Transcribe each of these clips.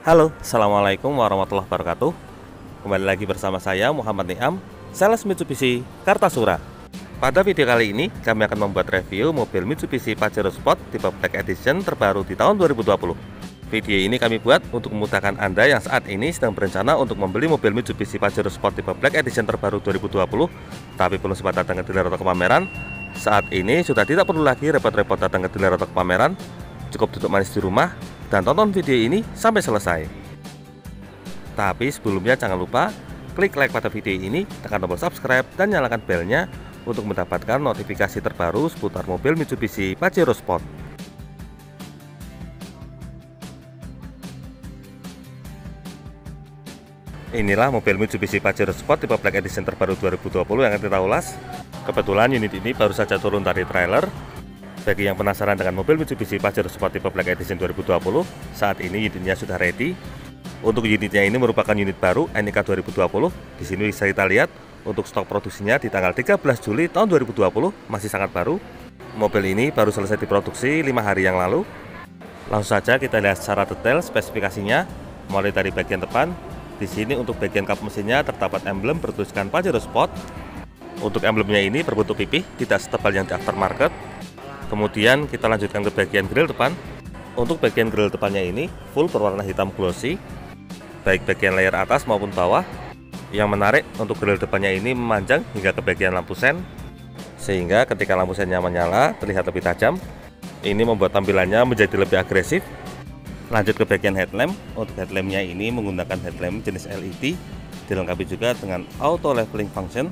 Halo, Assalamualaikum warahmatullahi wabarakatuh. Kembali lagi bersama saya Muhammad Niam, sales Mitsubishi Kartasura. Pada video kali ini kami akan membuat review mobil Mitsubishi Pajero Sport tipe Black Edition terbaru di tahun 2020. Video ini kami buat untuk memudahkan Anda yang saat ini sedang berencana untuk membeli mobil Mitsubishi Pajero Sport tipe Black Edition terbaru 2020 tapi belum sempat datang ke dealer atau ke pameran. Saat ini sudah tidak perlu lagi repot-repot datang ke dealer atau ke pameran. Cukup duduk manis di rumah dan tonton video ini sampai selesai. Tapi sebelumnya jangan lupa klik like pada video ini, tekan tombol subscribe dan nyalakan belnya untuk mendapatkan notifikasi terbaru seputar mobil Mitsubishi Pajero Sport. Inilah mobil Mitsubishi Pajero Sport tipe Black Edition terbaru 2020 yang akan kita ulas. Kebetulan unit ini baru saja turun dari trailer. Bagi yang penasaran dengan mobil Mitsubishi Pajero Sport tipe Black Edition 2020, saat ini unitnya sudah ready. Untuk unitnya ini merupakan unit baru NIK 2020. Di sini bisa kita lihat untuk stok produksinya di tanggal 13 Juli tahun 2020 masih sangat baru. Mobil ini baru selesai diproduksi 5 hari yang lalu. Langsung saja kita lihat secara detail spesifikasinya, mulai dari bagian depan. Di sini untuk bagian kap mesinnya terdapat emblem bertuliskan Pajero Sport. Untuk emblemnya ini berbentuk pipih, tidak setebal yang di aftermarket. Kemudian kita lanjutkan ke bagian grill depan. Untuk bagian grill depannya ini full berwarna hitam glossy, baik bagian layar atas maupun bawah. Yang menarik untuk grill depannya ini memanjang hingga ke bagian lampu sen, sehingga ketika lampu sennya menyala terlihat lebih tajam. Ini membuat tampilannya menjadi lebih agresif. Lanjut ke bagian headlamp. Untuk headlampnya ini menggunakan headlamp jenis LED, dilengkapi juga dengan auto leveling function,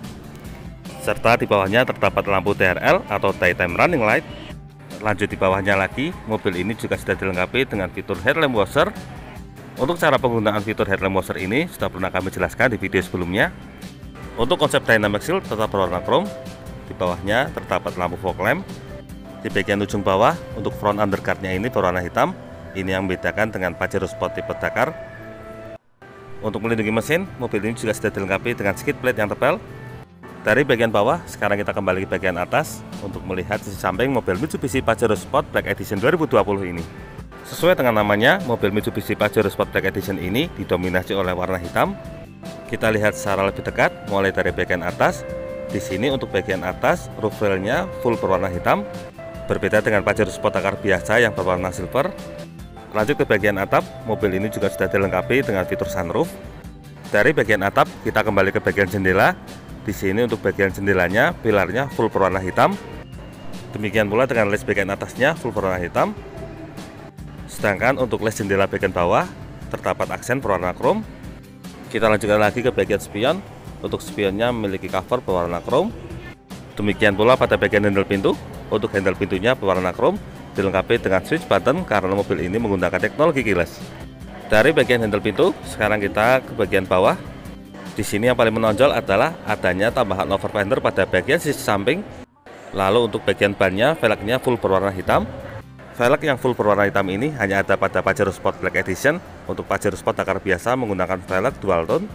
serta di bawahnya terdapat lampu TRL atau daytime running light. Lanjut di bawahnya lagi, mobil ini juga sudah dilengkapi dengan fitur headlamp washer. Untuk cara penggunaan fitur headlamp washer ini sudah pernah kami jelaskan di video sebelumnya. Untuk konsep dynamic shield tetap berwarna chrome. Di bawahnya terdapat lampu fog lamp. Di bagian ujung bawah untuk front underguardnya ini berwarna hitam. Ini yang membedakan dengan Pajero Sport tipe Dakar. Untuk melindungi mesin, mobil ini juga sudah dilengkapi dengan skid plate yang tebal. Dari bagian bawah, sekarang kita kembali ke bagian atas untuk melihat sisi samping mobil Mitsubishi Pajero Sport Black Edition 2020 ini. Sesuai dengan namanya, mobil Mitsubishi Pajero Sport Black Edition ini didominasi oleh warna hitam. Kita lihat secara lebih dekat, mulai dari bagian atas. Di sini untuk bagian atas, roof railnya full berwarna hitam, berbeda dengan Pajero Sport Dakar biasa yang berwarna silver. Lanjut ke bagian atap, mobil ini juga sudah dilengkapi dengan fitur sunroof. Dari bagian atap, kita kembali ke bagian jendela. Di sini untuk bagian jendelanya, pilarnya full berwarna hitam. Demikian pula dengan les bagian atasnya full berwarna hitam. Sedangkan untuk les jendela bagian bawah terdapat aksen berwarna chrome. Kita lanjutkan lagi ke bagian spion. Untuk spionnya memiliki cover berwarna chrome. Demikian pula pada bagian handle pintu. Untuk handle pintunya berwarna chrome, dilengkapi dengan switch button karena mobil ini menggunakan teknologi keyless. Dari bagian handle pintu, sekarang kita ke bagian bawah. Di sini yang paling menonjol adalah adanya tambahan over fender pada bagian sisi samping. Lalu untuk bagian bannya, velgnya full berwarna hitam. Velg yang full berwarna hitam ini hanya ada pada Pajero Sport Black Edition. Untuk Pajero Sport Dakar biasa menggunakan velg dual tone.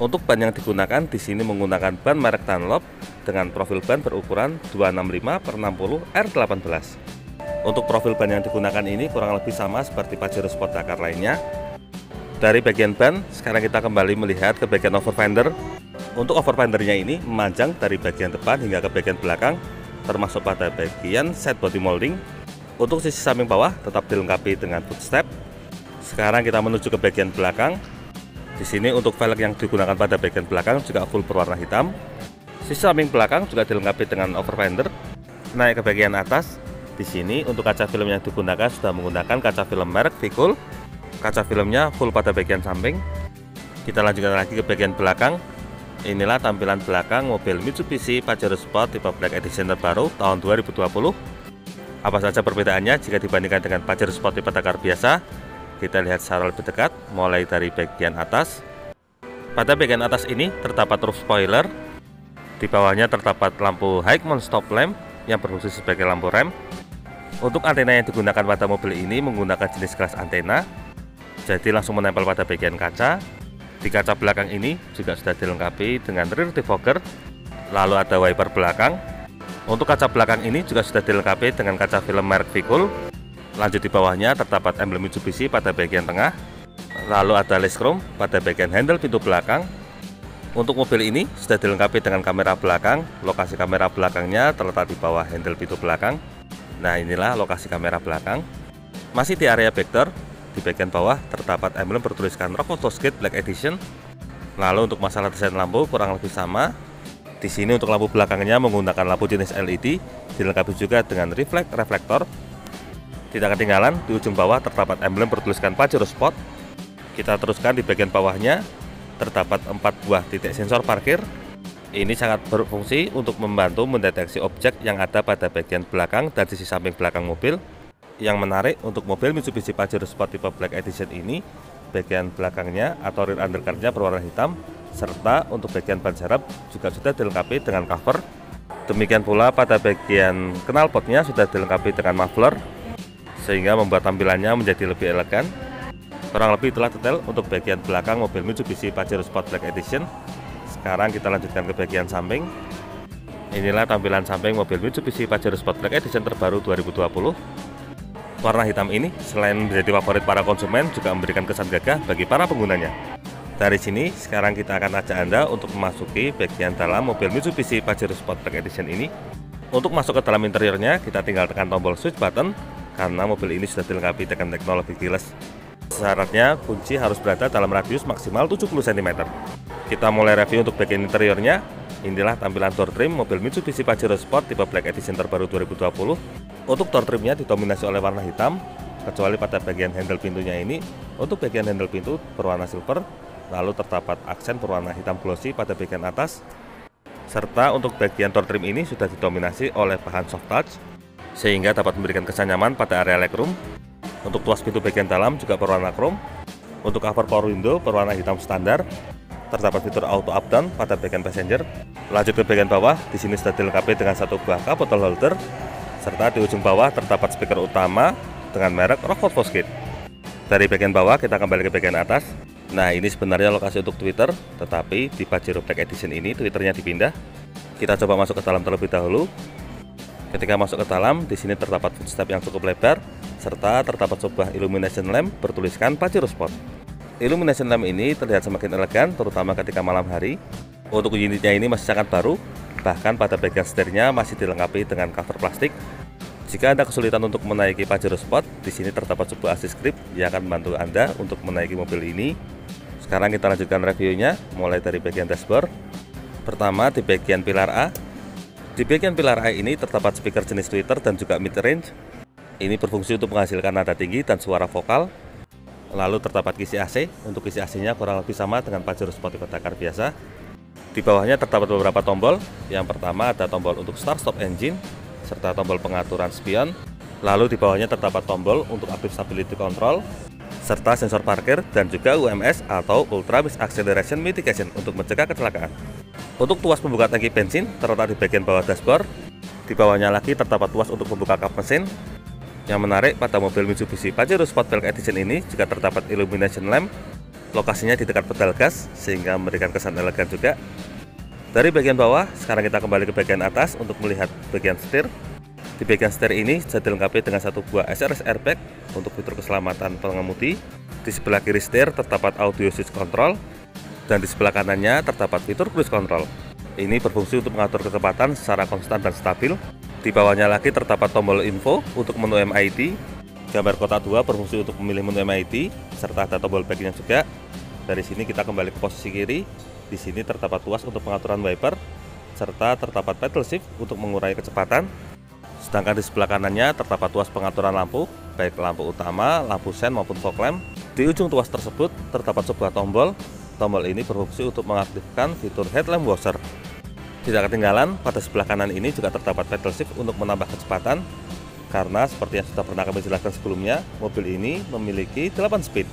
Untuk ban yang digunakan di sini menggunakan ban merek Dunlop dengan profil ban berukuran 265/60 R18. Untuk profil ban yang digunakan ini kurang lebih sama seperti Pajero Sport Dakar lainnya. Dari bagian ban, sekarang kita kembali melihat ke bagian over fender. Untuk over fendernya ini memanjang dari bagian depan hingga ke bagian belakang, termasuk pada bagian side body molding. Untuk sisi samping bawah tetap dilengkapi dengan footstep. Sekarang kita menuju ke bagian belakang. Di sini untuk velg yang digunakan pada bagian belakang juga full berwarna hitam. Sisi samping belakang juga dilengkapi dengan over fender. Naik ke bagian atas. Di sini untuk kaca film yang digunakan sudah menggunakan kaca film merek Vicul. Kaca filmnya full pada bagian samping. Kita lanjutkan lagi ke bagian belakang. Inilah tampilan belakang mobil Mitsubishi Pajero Sport tipe Black Edition terbaru tahun 2020. Apa saja perbedaannya jika dibandingkan dengan Pajero Sport tipe Dakar biasa? Kita lihat secara lebih dekat, mulai dari bagian atas. Pada bagian atas ini terdapat roof spoiler. Di bawahnya terdapat lampu high mount stop lamp yang berfungsi sebagai lampu rem. Untuk antena yang digunakan pada mobil ini menggunakan jenis kelas antena, jadi langsung menempel pada bagian kaca. Di kaca belakang ini juga sudah dilengkapi dengan rear defogger. Lalu ada wiper belakang. Untuk kaca belakang ini juga sudah dilengkapi dengan kaca film merek Vicul. Lanjut di bawahnya terdapat emblem Mitsubishi pada bagian tengah. Lalu ada list chrome pada bagian handle pintu belakang. Untuk mobil ini sudah dilengkapi dengan kamera belakang. Lokasi kamera belakangnya terletak di bawah handle pintu belakang. Nah, inilah lokasi kamera belakang. Masih di area back door, di bagian bawah terdapat emblem bertuliskan Rock Fosgate Black Edition. Lalu untuk masalah desain lampu kurang lebih sama. Di sini untuk lampu belakangnya menggunakan lampu jenis LED, dilengkapi juga dengan reflektor. Tidak ketinggalan, di ujung bawah terdapat emblem bertuliskan Pajero Sport. Kita teruskan di bagian bawahnya, terdapat 4 buah titik sensor parkir. Ini sangat berfungsi untuk membantu mendeteksi objek yang ada pada bagian belakang dan sisi samping belakang mobil. Yang menarik untuk mobil Mitsubishi Pajero Sport tipe Black Edition ini, bagian belakangnya atau rear undercarnya berwarna hitam, serta untuk bagian ban serep juga sudah dilengkapi dengan cover. Demikian pula pada bagian knalpotnya sudah dilengkapi dengan muffler, sehingga membuat tampilannya menjadi lebih elegan. Kurang lebih itulah detail untuk bagian belakang mobil Mitsubishi Pajero Sport Black Edition. Sekarang kita lanjutkan ke bagian samping. Inilah tampilan samping mobil Mitsubishi Pajero Sport Black Edition terbaru 2020. Warna hitam ini selain menjadi favorit para konsumen, juga memberikan kesan gagah bagi para penggunanya. Dari sini, sekarang kita akan ajak Anda untuk memasuki bagian dalam mobil Mitsubishi Pajero Sport Black Edition ini. Untuk masuk ke dalam interiornya, kita tinggal tekan tombol switch button, karena mobil ini sudah dilengkapi dengan teknologi keyless. Syaratnya kunci harus berada dalam radius maksimal 70 cm. Kita mulai review untuk bagian interiornya. Inilah tampilan door trim mobil Mitsubishi Pajero Sport tipe Black Edition terbaru 2020. Untuk door trimnya didominasi oleh warna hitam, kecuali pada bagian handle pintunya ini. Untuk bagian handle pintu berwarna silver, lalu terdapat aksen berwarna hitam glossy pada bagian atas. Serta untuk bagian door trim ini sudah didominasi oleh bahan soft touch, sehingga dapat memberikan kesan nyaman pada area legroom. Untuk tuas pintu bagian dalam juga berwarna chrome. Untuk cover power window berwarna hitam standar. Terdapat fitur auto up down pada bagian passenger. Lanjut ke bagian bawah, di sini sudah dilengkapi dengan satu buah cup bottle holder, serta di ujung bawah terdapat speaker utama dengan merek Rock Fosgate. Dari bagian bawah kita kembali ke bagian atas. Nah, ini sebenarnya lokasi untuk Twitter, tetapi di Pajero Black Edition ini Twitternya dipindah. Kita coba masuk ke dalam terlebih dahulu. Ketika masuk ke dalam, di sini terdapat footstep yang cukup lebar, serta terdapat sebuah illumination lamp bertuliskan Pajero Sport. Illumination lamp ini terlihat semakin elegan, terutama ketika malam hari. Untuk unitnya ini masih sangat baru, bahkan pada bagian setirnya masih dilengkapi dengan cover plastik. Jika Anda kesulitan untuk menaiki Pajero Sport, di sini terdapat sebuah assist grip yang akan membantu Anda untuk menaiki mobil ini. Sekarang kita lanjutkan reviewnya, mulai dari bagian dashboard. Pertama di bagian pilar A. Di bagian pilar A ini terdapat speaker jenis tweeter dan juga mid range. Ini berfungsi untuk menghasilkan nada tinggi dan suara vokal. Lalu terdapat kisi AC. Untuk kisi AC-nya kurang lebih sama dengan Pajero Sport tipe Dakar biasa. Di bawahnya terdapat beberapa tombol. Yang pertama ada tombol untuk start stop engine, serta tombol pengaturan spion. Lalu di bawahnya terdapat tombol untuk active stability control, serta sensor parkir dan juga UMS atau Ultra Max Acceleration Mitigation untuk mencegah kecelakaan. Untuk tuas pembuka tangki bensin terletak di bagian bawah dashboard. Di bawahnya lagi terdapat tuas untuk membuka kap mesin. Yang menarik pada mobil Mitsubishi Pajero Sport Black Edition ini juga terdapat illumination lamp. Lokasinya di dekat pedal gas sehingga memberikan kesan elegan juga. Dari bagian bawah, sekarang kita kembali ke bagian atas untuk melihat bagian setir. Di bagian setir ini sudah dilengkapi dengan satu buah SRS airbag untuk fitur keselamatan pengemudi. Di sebelah kiri setir terdapat audio switch control, dan di sebelah kanannya terdapat fitur cruise control. Ini berfungsi untuk mengatur kecepatan secara konstan dan stabil. Di bawahnya lagi terdapat tombol info untuk menu MID. Gambar kotak 2 berfungsi untuk memilih menu MID, serta ada tombol backnya juga. Dari sini kita kembali ke posisi kiri. Di sini terdapat tuas untuk pengaturan wiper, serta terdapat pedal shift untuk mengurangi kecepatan. Sedangkan di sebelah kanannya terdapat tuas pengaturan lampu, baik lampu utama, lampu sen maupun fog lamp. Di ujung tuas tersebut terdapat sebuah tombol. Tombol ini berfungsi untuk mengaktifkan fitur headlamp washer. Tidak ketinggalan, pada sebelah kanan ini juga terdapat pedal shift untuk menambah kecepatan. Karena seperti yang sudah pernah kami jelaskan sebelumnya, mobil ini memiliki 8 speed.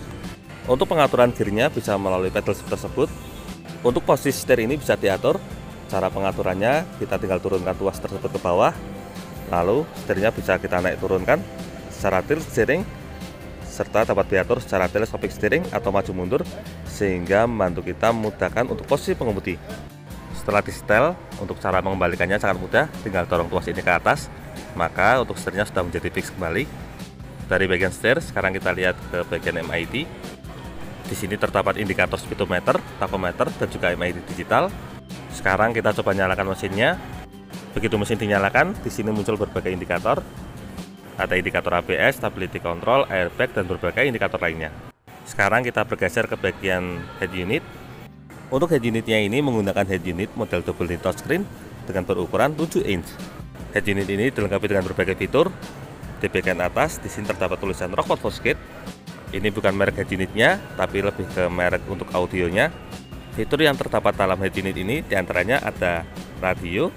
Untuk pengaturan gearnya bisa melalui pedal shift tersebut. Untuk posisi setir ini bisa diatur. Cara pengaturannya, kita tinggal turunkan tuas tersebut ke bawah. Lalu setirnya bisa kita naik turunkan secara tilt steering, serta dapat diatur secara telescopic steering atau maju mundur, sehingga membantu kita memudahkan untuk posisi pengemudi. Setelah disetel, untuk cara mengembalikannya sangat mudah, tinggal dorong tuas ini ke atas, maka untuk setirnya sudah menjadi fix kembali. Dari bagian setir, sekarang kita lihat ke bagian MID. Di sini terdapat indikator speedometer, tachometer, dan juga MID digital. Sekarang kita coba nyalakan mesinnya. Begitu mesin dinyalakan, di sini muncul berbagai indikator. Ada indikator ABS, stability control, airbag, dan berbagai indikator lainnya. Sekarang kita bergeser ke bagian head unit. Untuk head unitnya ini menggunakan head unit model double tint touchscreen dengan berukuran 7 inch. Head unit ini dilengkapi dengan berbagai fitur. Di bagian atas, di sini terdapat tulisan Rockford Fosgate. Ini bukan merek head unitnya, tapi lebih ke merek untuk audionya. Fitur yang terdapat dalam head unit ini diantaranya ada radio,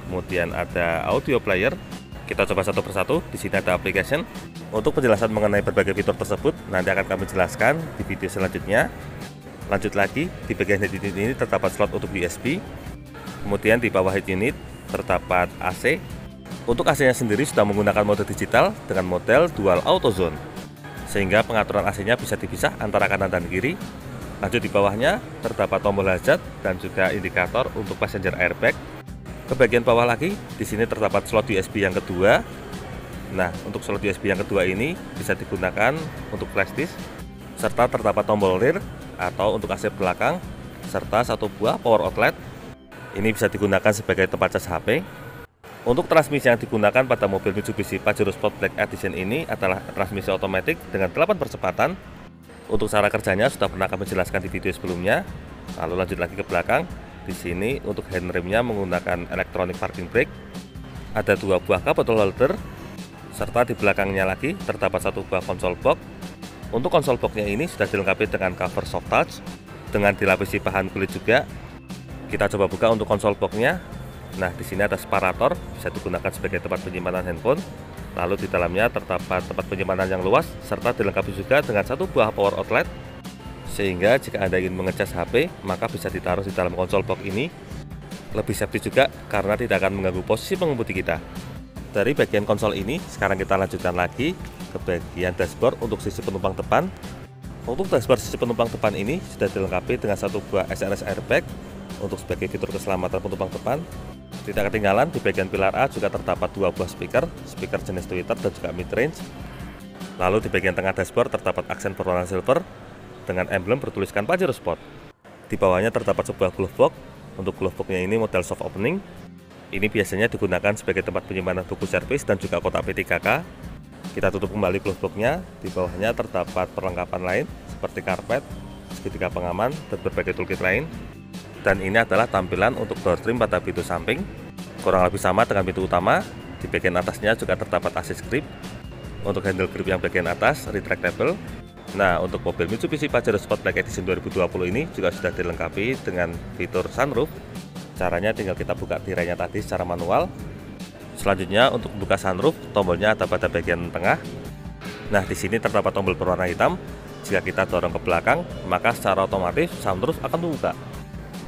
kemudian ada audio player. Kita coba satu persatu. Di sini ada application. Untuk penjelasan mengenai berbagai fitur tersebut nanti akan kami jelaskan di video selanjutnya. Lanjut lagi, di bagian head unit ini terdapat slot untuk USB. Kemudian di bawah head unit terdapat AC. Untuk AC-nya sendiri sudah menggunakan mode digital dengan model dual auto zone, sehingga pengaturan AC-nya bisa dipisah antara kanan dan kiri. Lanjut di bawahnya terdapat tombol hazard dan juga indikator untuk passenger airbag. Ke bagian bawah lagi, di sini terdapat slot USB yang kedua. Nah, untuk slot USB yang kedua ini bisa digunakan untuk flash disk, serta terdapat tombol rear atau untuk AC belakang, serta satu buah power outlet. Ini bisa digunakan sebagai tempat cas HP. Untuk transmisi yang digunakan pada mobil Mitsubishi Pajero Sport Black Edition ini adalah transmisi otomatis dengan 8 percepatan. Untuk cara kerjanya sudah pernah kami jelaskan di video sebelumnya. Lalu lanjut lagi ke belakang. Di sini untuk handremnya menggunakan electronic parking brake. Ada 2 buah cup bottle holder, serta di belakangnya lagi terdapat satu buah konsol box. Untuk konsol boxnya ini sudah dilengkapi dengan cover soft touch dengan dilapisi bahan kulit juga. Kita coba buka untuk konsol boxnya. Nah, di sini ada separator, bisa digunakan sebagai tempat penyimpanan handphone. Lalu di dalamnya terdapat tempat penyimpanan yang luas, serta dilengkapi juga dengan satu buah power outlet. Sehingga jika Anda ingin mengecas HP, maka bisa ditaruh di dalam konsol box ini. Lebih safety juga karena tidak akan mengganggu posisi pengemudi kita. Dari bagian konsol ini, sekarang kita lanjutkan lagi ke bagian dashboard untuk sisi penumpang depan. Untuk dashboard sisi penumpang depan ini sudah dilengkapi dengan satu buah SRS airbag untuk sebagai fitur keselamatan penumpang depan. Tidak ketinggalan, di bagian pilar A juga terdapat 2 buah speaker jenis Twitter dan juga mid range. Lalu di bagian tengah dashboard terdapat aksen berwarna silver dengan emblem bertuliskan Pajero Sport. Di bawahnya terdapat sebuah glove box. Untuk glove boxnya ini model soft opening. Ini biasanya digunakan sebagai tempat penyimpanan buku servis dan juga kotak P3K. Kita tutup kembali glove boxnya. Di bawahnya terdapat perlengkapan lain seperti karpet, segitiga pengaman, dan berbagai toolkit lain. Dan ini adalah tampilan untuk door trim pada pintu samping, kurang lebih sama dengan pintu utama. Di bagian atasnya juga terdapat assist grip. Untuk handle grip yang bagian atas retractable. Nah, untuk mobil Mitsubishi Pajero Sport Black Edition 2020 ini juga sudah dilengkapi dengan fitur sunroof. Caranya tinggal kita buka tirainya tadi secara manual. Selanjutnya untuk buka sunroof, tombolnya ada pada bagian tengah. Nah, di sini terdapat tombol berwarna hitam. Jika kita dorong ke belakang, maka secara otomatis sunroof akan terbuka.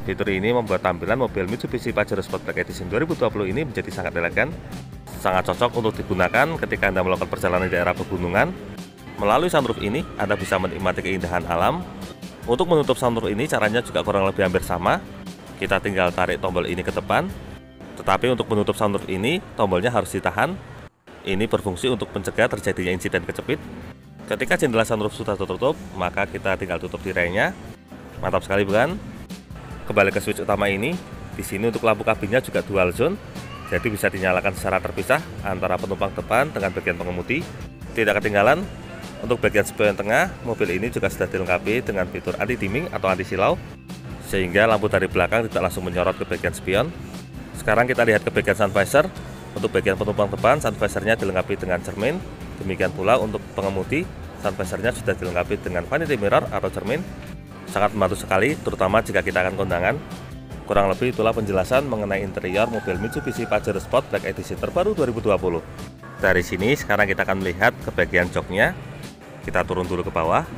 Fitur ini membuat tampilan mobil Mitsubishi Pajero Sport Black Edition 2020 ini menjadi sangat elegan, sangat cocok untuk digunakan ketika Anda melakukan perjalanan di daerah pegunungan. Melalui sunroof ini, Anda bisa menikmati keindahan alam. Untuk menutup sunroof ini caranya juga kurang lebih hampir sama. Kita tinggal tarik tombol ini ke depan. Tetapi untuk menutup sunroof ini, tombolnya harus ditahan. Ini berfungsi untuk mencegah terjadinya insiden kejepit. Ketika jendela sunroof sudah tertutup, maka kita tinggal tutup tirainya. Mantap sekali bukan? Kembali ke switch utama ini. Di sini untuk lampu kabinnya juga dual zone, jadi bisa dinyalakan secara terpisah antara penumpang depan dengan bagian pengemudi. Tidak ketinggalan, untuk bagian spion tengah, mobil ini juga sudah dilengkapi dengan fitur anti dimming atau anti silau, sehingga lampu dari belakang tidak langsung menyorot ke bagian spion. Sekarang kita lihat ke bagian sun visor. Untuk bagian penumpang depan, sun visornya dilengkapi dengan cermin. Demikian pula untuk pengemudi, sun visornya sudah dilengkapi dengan vanity mirror atau cermin. Sangat membantu sekali, terutama jika kita akan kondangan. Kurang lebih itulah penjelasan mengenai interior mobil Mitsubishi Pajero Sport Black Edition terbaru 2020. Dari sini sekarang kita akan melihat ke bagian joknya. Kita turun dulu ke bawah.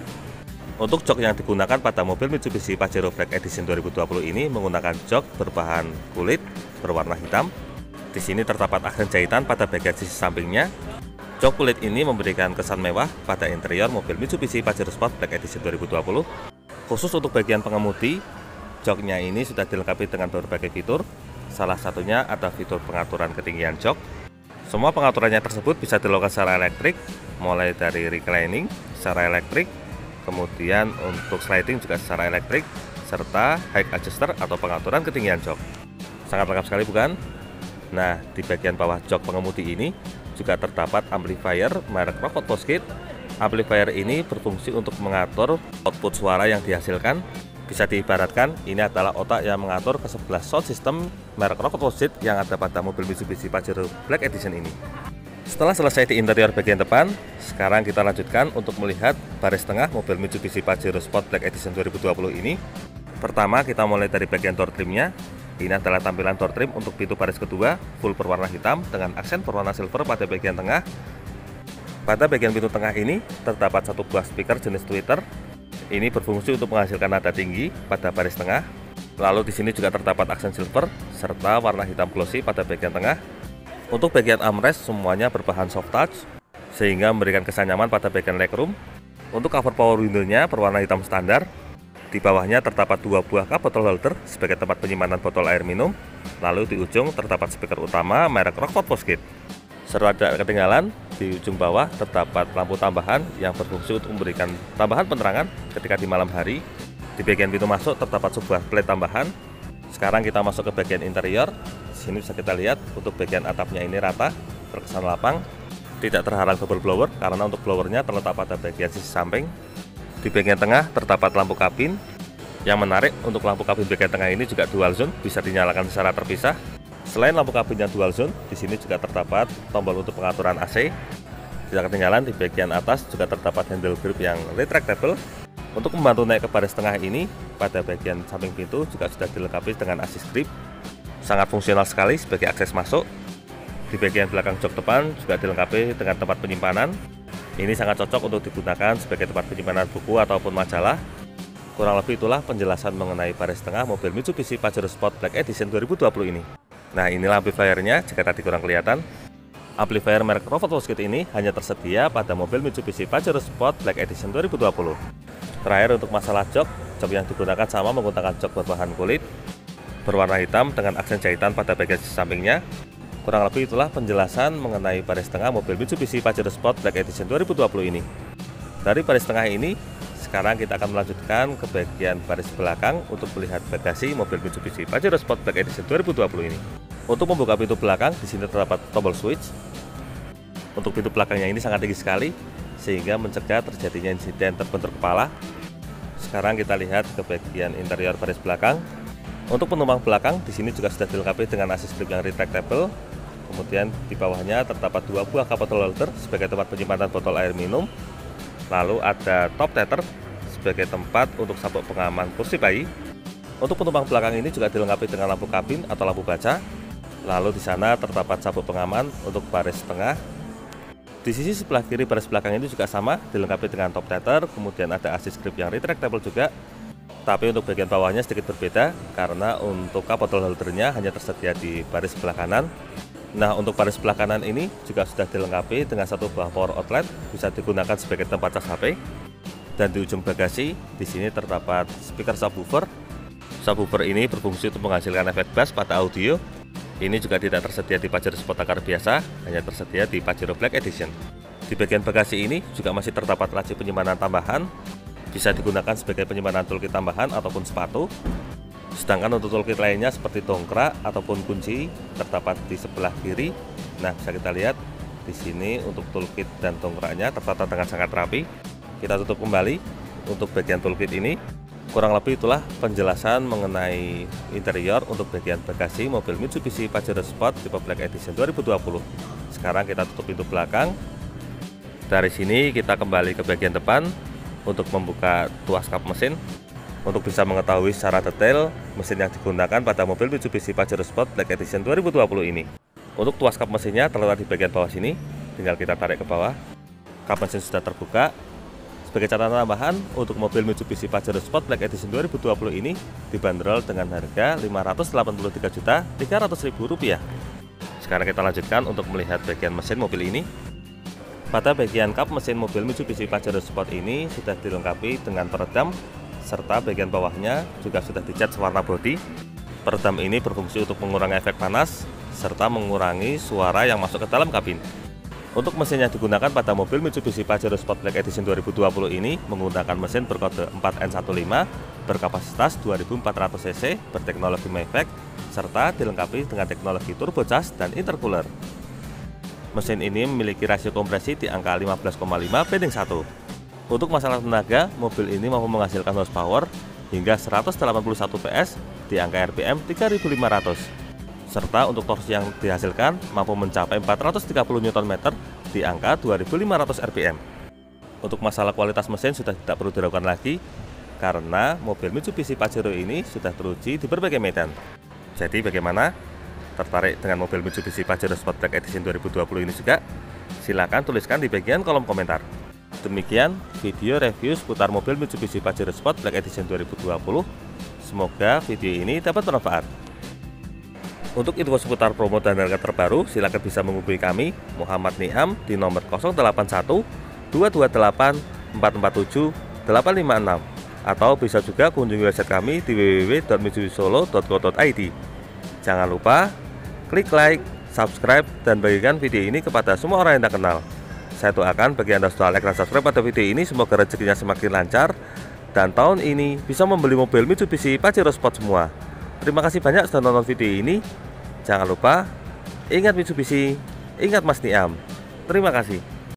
Untuk jok yang digunakan pada mobil Mitsubishi Pajero Black Edition 2020 ini menggunakan jok berbahan kulit berwarna hitam. Di sini terdapat aksen jahitan pada bagian sisi sampingnya. Jok kulit ini memberikan kesan mewah pada interior mobil Mitsubishi Pajero Sport Black Edition 2020. Khusus untuk bagian pengemudi, joknya ini sudah dilengkapi dengan berbagai fitur. Salah satunya ada fitur pengaturan ketinggian jok. Semua pengaturannya tersebut bisa dilakukan secara elektrik, mulai dari reclining secara elektrik, kemudian untuk sliding juga secara elektrik, serta height adjuster atau pengaturan ketinggian jok. Sangat lengkap sekali bukan? Nah, di bagian bawah jok pengemudi ini juga terdapat amplifier merek Rockford Fosgate. Amplifier ini berfungsi untuk mengatur output suara yang dihasilkan. Bisa diibaratkan ini adalah otak yang mengatur ke-11 sound system merek Rockford Fosgate yang ada pada mobil Mitsubishi Pajero Black Edition ini. Setelah selesai di interior bagian depan, sekarang kita lanjutkan untuk melihat baris tengah mobil Mitsubishi Pajero Sport Black Edition 2020 ini. Pertama, kita mulai dari bagian door trimnya. Ini adalah tampilan door trim untuk pintu baris kedua, full berwarna hitam dengan aksen berwarna silver pada bagian tengah. Pada bagian pintu tengah ini terdapat satu buah speaker jenis tweeter. Ini berfungsi untuk menghasilkan nada tinggi pada baris tengah. Lalu di sini juga terdapat aksen silver serta warna hitam glossy pada bagian tengah. Untuk bagian armrest semuanya berbahan soft touch sehingga memberikan kesan nyaman pada bagian legroom. Untuk cover power window-nya berwarna hitam standar. Di bawahnya terdapat dua buah cup bottle holder sebagai tempat penyimpanan botol air minum. Lalu di ujung terdapat speaker utama merek Rockford Fosgate. Serta tidak ketinggalan, di ujung bawah terdapat lampu tambahan yang berfungsi untuk memberikan tambahan penerangan ketika di malam hari. Di bagian pintu masuk terdapat sebuah plate tambahan. Sekarang kita masuk ke bagian interior. Di sini bisa kita lihat untuk bagian atapnya ini rata, terkesan lapang, tidak terhalang double blower karena untuk blowernya terletak pada bagian sisi samping. Di bagian tengah terdapat lampu kabin. Yang menarik, untuk lampu kabin bagian tengah ini juga dual zone, bisa dinyalakan secara terpisah. Selain lampu kabin yang dual zone, di sini juga terdapat tombol untuk pengaturan AC. Tidak ketinggalan, di bagian atas juga terdapat handle grip yang retractable. Untuk membantu naik ke baris tengah ini, pada bagian samping pintu juga sudah dilengkapi dengan assist grip. Sangat fungsional sekali sebagai akses masuk. Di bagian belakang jok depan juga dilengkapi dengan tempat penyimpanan. Ini sangat cocok untuk digunakan sebagai tempat penyimpanan buku ataupun majalah. Kurang lebih itulah penjelasan mengenai baris tengah mobil Mitsubishi Pajero Sport Black Edition 2020 ini. Nah, inilah amplifiernya jika tadi kurang kelihatan. Amplifier merek Rockford Fosgate ini hanya tersedia pada mobil Mitsubishi Pajero Sport Black Edition 2020. Terakhir untuk masalah jok yang digunakan sama menggunakan jok berbahan kulit berwarna hitam dengan aksen jahitan pada bagian sampingnya. Kurang lebih itulah penjelasan mengenai baris tengah mobil Mitsubishi Pajero Sport Black Edition 2020 ini. Dari baris tengah ini, sekarang kita akan melanjutkan ke bagian baris belakang untuk melihat bagasi mobil Mitsubishi Pajero Sport Black Edition 2020 ini. Untuk membuka pintu belakang, di sini terdapat tombol switch. Untuk pintu belakangnya ini sangat tinggi sekali, sehingga mencegah terjadinya insiden terbentur kepala. Sekarang kita lihat ke bagian interior baris belakang. Untuk penumpang belakang, di sini juga sudah dilengkapi dengan assist grip yang retractable. Kemudian di bawahnya terdapat dua buah cup bottle holder sebagai tempat penyimpanan botol air minum. Lalu ada top tether sebagai tempat untuk sabuk pengaman kursi bayi. Untuk penumpang belakang ini juga dilengkapi dengan lampu kabin atau lampu baca. Lalu di sana terdapat sabuk pengaman untuk baris tengah. Di sisi sebelah kiri baris belakang ini juga sama, dilengkapi dengan top tether. Kemudian ada assist grip yang retractable juga. Tapi untuk bagian bawahnya sedikit berbeda karena untuk cup bottle holdernya hanya tersedia di baris sebelah kanan. Nah, untuk baris sebelah kanan ini juga sudah dilengkapi dengan satu buah power outlet, bisa digunakan sebagai tempat cas HP. Dan di ujung bagasi di sini terdapat speaker subwoofer. Subwoofer ini berfungsi untuk menghasilkan efek bass pada audio. Ini juga tidak tersedia di Pajero Sportacar biasa, hanya tersedia di Pajero Black Edition. Di bagian bagasi ini juga masih terdapat laci penyimpanan tambahan. Bisa digunakan sebagai penyimpanan toolkit tambahan ataupun sepatu. Sedangkan untuk toolkit lainnya seperti dongkrak ataupun kunci terdapat di sebelah kiri. Nah, bisa kita lihat di sini untuk toolkit dan dongkraknya tertata dengan sangat rapi. Kita tutup kembali untuk bagian toolkit ini. Kurang lebih itulah penjelasan mengenai interior untuk bagian bagasi mobil Mitsubishi Pajero Sport tipe Black Edition 2020. Sekarang kita tutup pintu belakang. Dari sini kita kembali ke bagian depan untuk membuka tuas kap mesin. Untuk bisa mengetahui secara detail mesin yang digunakan pada mobil Mitsubishi Pajero Sport Black Edition 2020 ini. Untuk tuas kap mesinnya terletak di bagian bawah sini, tinggal kita tarik ke bawah. Kap mesin sudah terbuka. Sebagai catatan tambahan, untuk mobil Mitsubishi Pajero Sport Black Edition 2020 ini dibanderol dengan harga Rp583.300.000. Sekarang kita lanjutkan untuk melihat bagian mesin mobil ini. Pada bagian kap mesin mobil Mitsubishi Pajero Sport ini sudah dilengkapi dengan peredam, serta bagian bawahnya juga sudah dicat warna bodi. Peredam ini berfungsi untuk mengurangi efek panas serta mengurangi suara yang masuk ke dalam kabin. Untuk mesin yang digunakan pada mobil Mitsubishi Pajero Sport Black Edition 2020 ini menggunakan mesin berkode 4N15 berkapasitas 2400 cc berteknologi Mayfac serta dilengkapi dengan teknologi turbocharged dan intercooler. Mesin ini memiliki rasio kompresi di angka 15,5:1. Untuk masalah tenaga, mobil ini mampu menghasilkan horsepower hingga 181 PS di angka RPM 3500. Serta untuk torsi yang dihasilkan mampu mencapai 430 Nm di angka 2500 rpm. Untuk masalah kualitas mesin sudah tidak perlu diragukan lagi karena mobil Mitsubishi Pajero ini sudah teruji di berbagai medan. Jadi bagaimana? Tertarik dengan mobil Mitsubishi Pajero Sport Black Edition 2020 ini juga? Silahkan tuliskan di bagian kolom komentar. Demikian video review seputar mobil Mitsubishi Pajero Sport Black Edition 2020. Semoga video ini dapat bermanfaat. Untuk info seputar promo dan harga terbaru, silakan bisa menghubungi kami, Muhammad Niam, di nomor 081 228 447 856 atau bisa juga kunjungi website kami di www.mitsubishisolo.co.id. Jangan lupa klik like, subscribe, dan bagikan video ini kepada semua orang yang tak kenal. Saya doakan bagi Anda sudah like dan subscribe pada video ini, semoga rezekinya semakin lancar dan tahun ini bisa membeli mobil Mitsubishi Pajero Sport semua. Terima kasih banyak sudah nonton video ini. Jangan lupa, ingat Mitsubishi, ingat Mas Niam. Terima kasih.